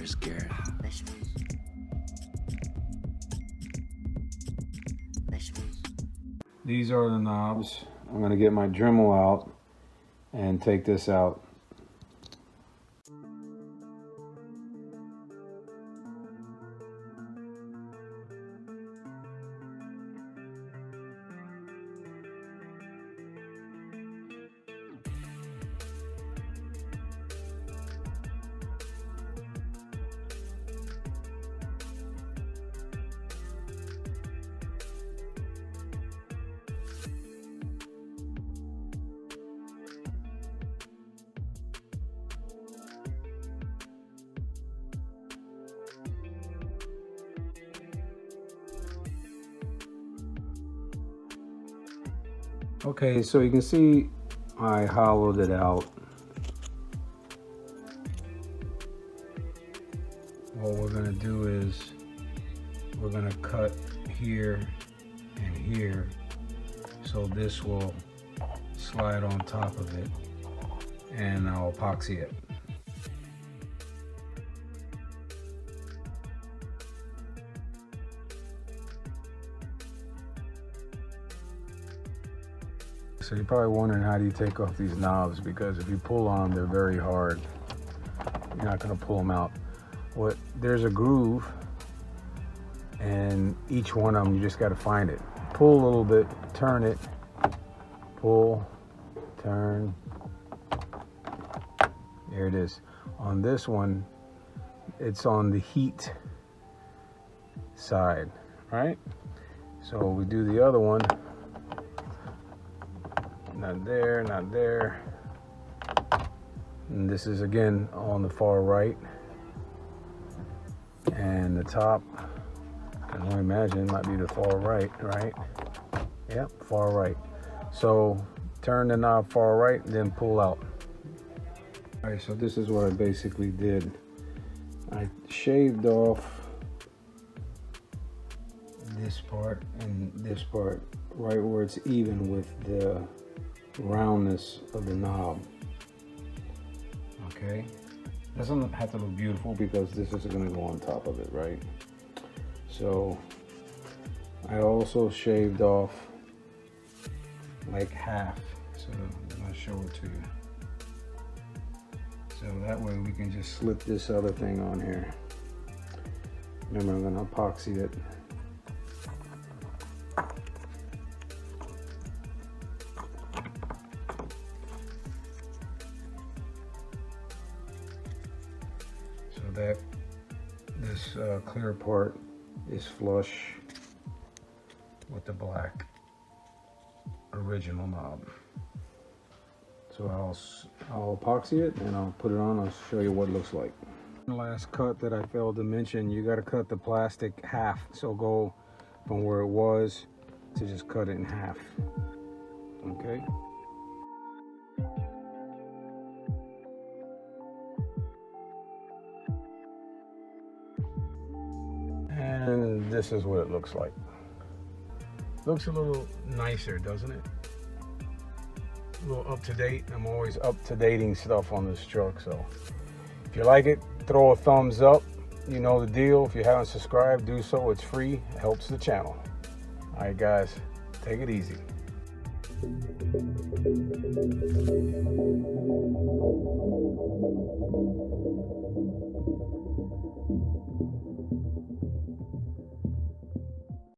scared. These are the knobs. I'm going to get my Dremel out and take this out. Okay, so you can see I hollowed it out. What we're gonna do is we're gonna cut here and here, so this will slide on top of it, and I'll epoxy it. So you're probably wondering, how do you take off these knobs? Because if you pull on them, they're very hard. You're not gonna pull them out. There's a groove, and each one of them, you just gotta find it. Pull a little bit, turn it, pull, turn. There it is. On this one, it's on the heat side, right? So we do the other one. Not there, not there. And this is again on the far right. And the top, I can only imagine, might be the far right, right? Yep, far right. So turn the knob far right, then pull out. All right, so this is what I basically did. I shaved off this part and this part right where it's even with the roundness of the knob. Okay, doesn't have to look beautiful because this is going to go on top of it, right? So I also shaved off like half, so I'm going to show it to you, so that way we can just slip this other thing on here. Remember, I'm going to epoxy it. That this clear part is flush with the black original knob. So I'll epoxy it and I'll put it on. I'll show you what it looks like. The last cut that I failed to mention, you got to cut the plastic half. So go from where it was to just cut it in half. Okay. And this is what it looks like. Looks a little nicer, doesn't it? A little up to date. I'm always up to dating stuff on this truck, so if you like it, throw a thumbs up. You know the deal. If you haven't subscribed, do so. It's free. It helps the channel. All right, guys, take it easy.